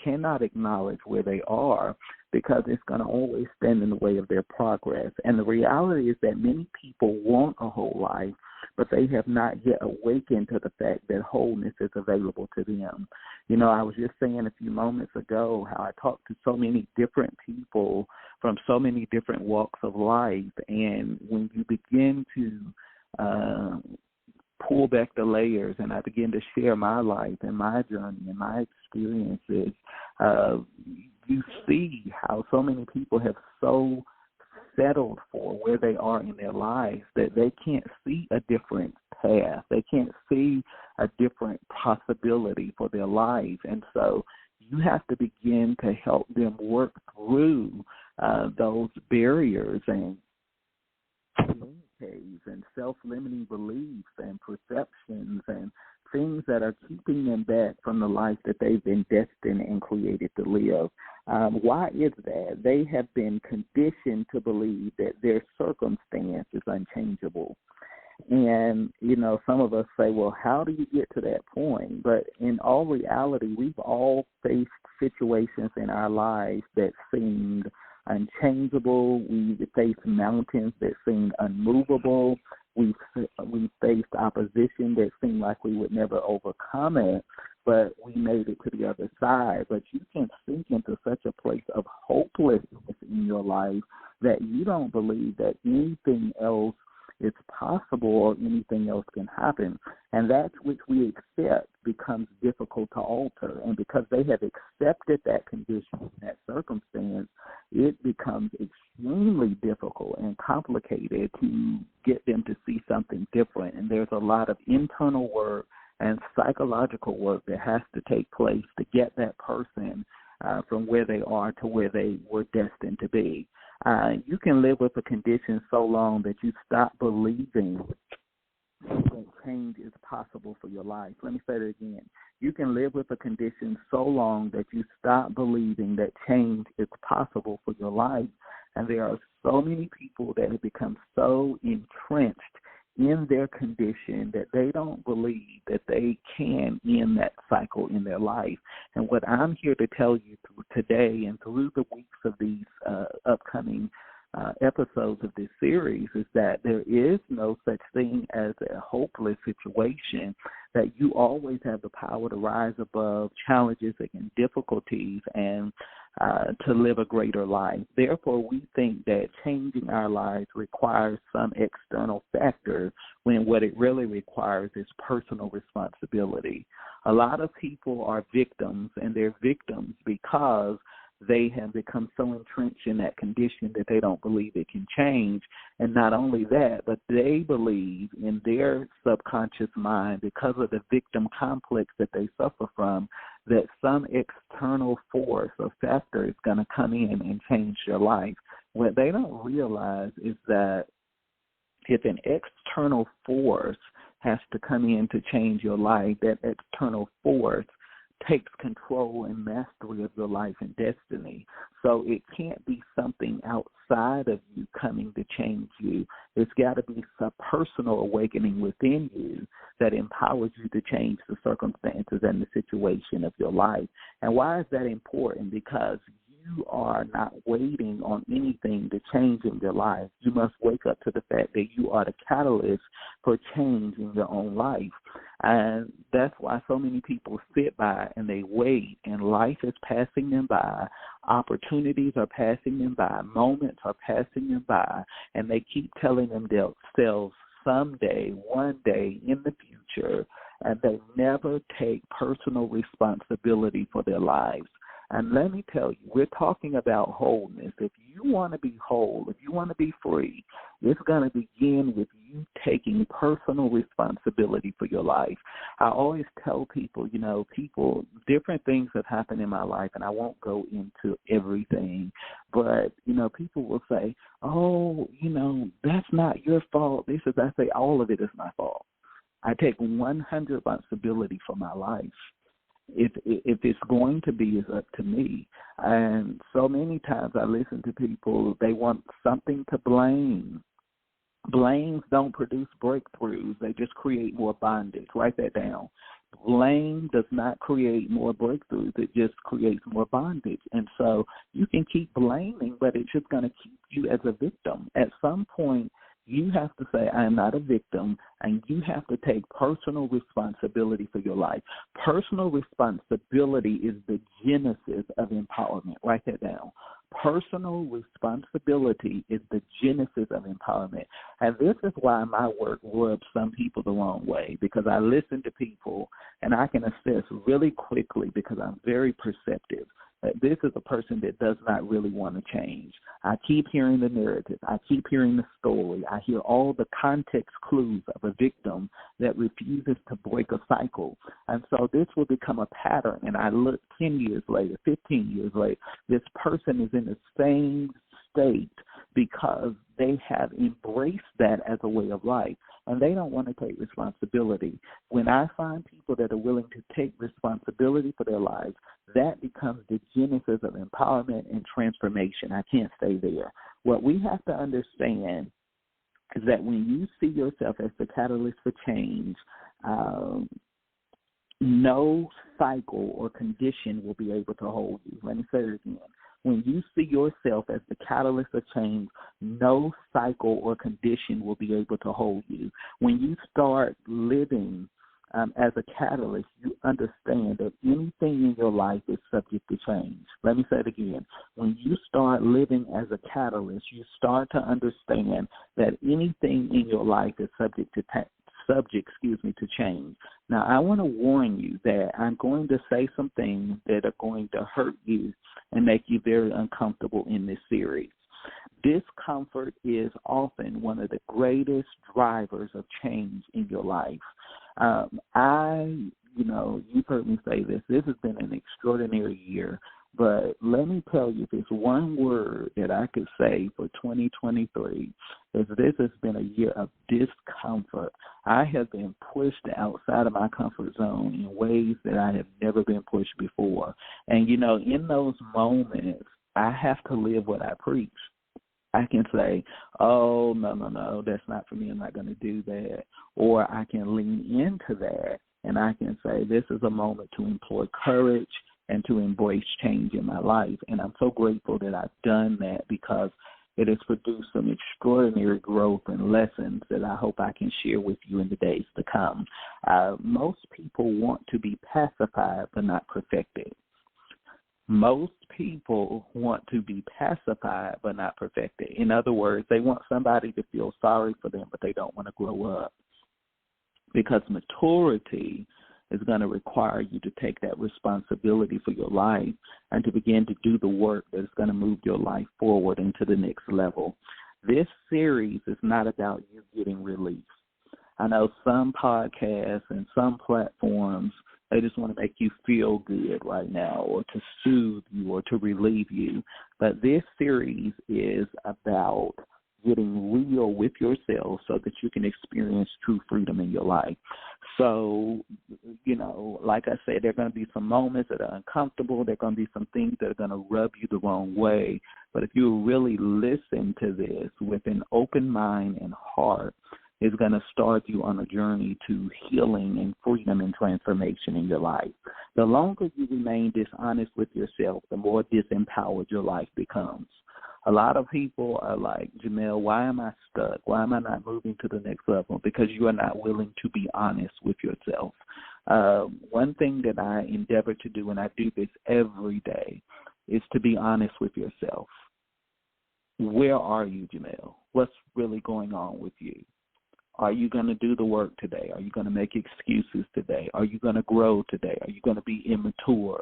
cannot acknowledge where they are because it's going to always stand in the way of their progress. And the reality is that many people want a whole life, but they have not yet awakened to the fact that wholeness is available to them. You know, I was just saying a few moments ago how I talked to so many different people from so many different walks of life, and when you begin to pull back the layers and I begin to share my life and my journey and my experiences, you see how so many people have so settled for where they are in their lives that they can't see a different path. They can't see a different possibility for their life. And so you have to begin to help them work through those barriers and and self-limiting beliefs and perceptions and things that are keeping them back from the life that they've been destined and created to live. Why is that? They have been conditioned to believe that their circumstance is unchangeable. And, you know, some of us say, well, how do you get to that point? But in all reality, we've all faced situations in our lives that seemed unchangeable. We faced mountains that seemed unmovable. We faced opposition that seemed like we would never overcome it, but we made it to the other side. But you can sink into such a place of hopelessness in your life that you don't believe that anything else is possible or anything else can happen. And that which we accept becomes difficult to alter. And because they have accepted that condition, that circumstance, it becomes extremely difficult and complicated to get them to see something different. And there's a lot of internal work and psychological work that has to take place to get that person from where they are to where they were destined to be. You can live with a condition so long that you stop believing that change is possible for your life. Let me say that again. You can live with a condition so long that you stop believing that change is possible for your life. And there are so many people that have become so entrenched in their condition that they don't believe that they can end that cycle in their life. And what I'm here to tell you today and through the weeks of these upcoming episodes of this series is that there is no such thing as a hopeless situation, that you always have the power to rise above challenges and difficulties and to live a greater life. Therefore, we think that changing our lives requires some external factor when what it really requires is personal responsibility. A lot of people are victims, and they're victims because they have become so entrenched in that condition that they don't believe it can change. And not only that, but they believe in their subconscious mind, because of the victim complex that they suffer from, that some external force or factor is going to come in and change their life. What they don't realize is that if an external force has to come in to change your life, that external force takes control and mastery of your life and destiny. So it can't be something outside of you coming to change you. It's got to be some personal awakening within you that empowers you to change the circumstances and the situation of your life. And why is that important? Because you are not waiting on anything to change in your life. You must wake up to the fact that you are the catalyst for change in your own life. And that's why so many people sit by and they wait, and life is passing them by. Opportunities are passing them by. Moments are passing them by. And they keep telling themselves someday, one day in the future, and they never take personal responsibility for their lives. And let me tell you, we're talking about wholeness. If you want to be whole, if you want to be free, it's going to begin with you taking personal responsibility for your life. I always tell people, different things have happened in my life, and I won't go into everything, but, people will say, that's not your fault. I say, all of it is my fault. I take 100% responsibility for my life. If it's going to be, it's up to me. And so many times I listen to people, they want something to blame. Blames don't produce breakthroughs. They just create more bondage. Write that down. Blame does not create more breakthroughs. It just creates more bondage. And so you can keep blaming, but it's just going to keep you as a victim. At some point, you have to say, I am not a victim, and you have to take personal responsibility for your life. Personal responsibility is the genesis of empowerment. Write that down. Personal responsibility is the genesis of empowerment. And this is why my work rubs some people the wrong way, because I listen to people and I can assess really quickly, because I'm very perceptive, that this is a person that does not really want to change. I keep hearing the narrative. I keep hearing the story. I hear all the context clues of a victim that refuses to break a cycle. And so this will become a pattern. And I look 10 years later, 15 years later, this person is in the same state because they have embraced that as a way of life, and they don't want to take responsibility. When I find people that are willing to take responsibility for their lives, that becomes the genesis of empowerment and transformation. I can't stay there. What we have to understand is that when you see yourself as the catalyst for change, no cycle or condition will be able to hold you. Let me say it again. When you see yourself as the catalyst of change, no cycle or condition will be able to hold you. When you start living as a catalyst, you understand that anything in your life is subject to change. Let me say it again. When you start living as a catalyst, you start to understand that anything in your life is subject to change. Now, I want to warn you that I'm going to say some things that are going to hurt you and make you very uncomfortable in this series. Discomfort is often one of the greatest drivers of change in your life. You've heard me say this. This has been an extraordinary year. But let me tell you, if it's one word that I could say for 2023, is this has been a year of discomfort. I have been pushed outside of my comfort zone in ways that I have never been pushed before. And, in those moments, I have to live what I preach. I can say, oh, no, that's not for me. I'm not going to do that. Or I can lean into that, and I can say this is a moment to employ courage and to embrace change in my life. And I'm so grateful that I've done that, because it has produced some extraordinary growth and lessons that I hope I can share with you in the days to come. Most people want to be pacified but not perfected. Most people want to be pacified but not perfected. In other words, they want somebody to feel sorry for them, but they don't want to grow up. Because maturity is going to require you to take that responsibility for your life and to begin to do the work that is going to move your life forward into the next level. This series is not about you getting relief. I know some podcasts and some platforms, they just want to make you feel good right now, or to soothe you, or to relieve you. But this series is about getting real with yourself so that you can experience true freedom in your life. So, like I said, there are going to be some moments that are uncomfortable. There are going to be some things that are going to rub you the wrong way. But if you really listen to this with an open mind and heart, it's going to start you on a journey to healing and freedom and transformation in your life. The longer you remain dishonest with yourself, the more disempowered your life becomes. A lot of people are like, Jamel, why am I stuck? Why am I not moving to the next level? Because you are not willing to be honest with yourself. One thing that I endeavor to do, and I do this every day, is to be honest with yourself. Where are you, Jamel? What's really going on with you? Are you going to do the work today? Are you going to make excuses today? Are you going to grow today? Are you going to be immature?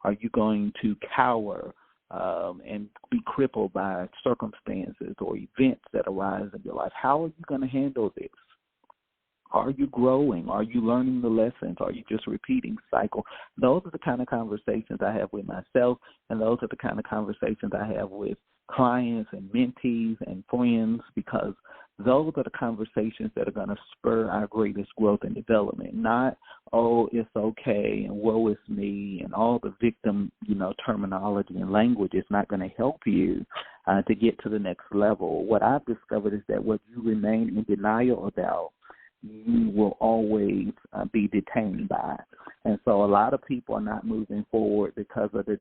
Are you going to cower and be crippled by circumstances or events that arise in your life? How are you going to handle this? Are you growing? Are you learning the lessons? Are you just repeating cycle? Those are the kind of conversations I have with myself, and those are the kind of conversations I have with clients and mentees and friends, because those are the conversations that are going to spur our greatest growth and development. Not, oh, it's okay and woe is me and all the victim, terminology and language is not going to help you to get to the next level. What I've discovered is that what you remain in denial about you will always be detained by. And so a lot of people are not moving forward because of the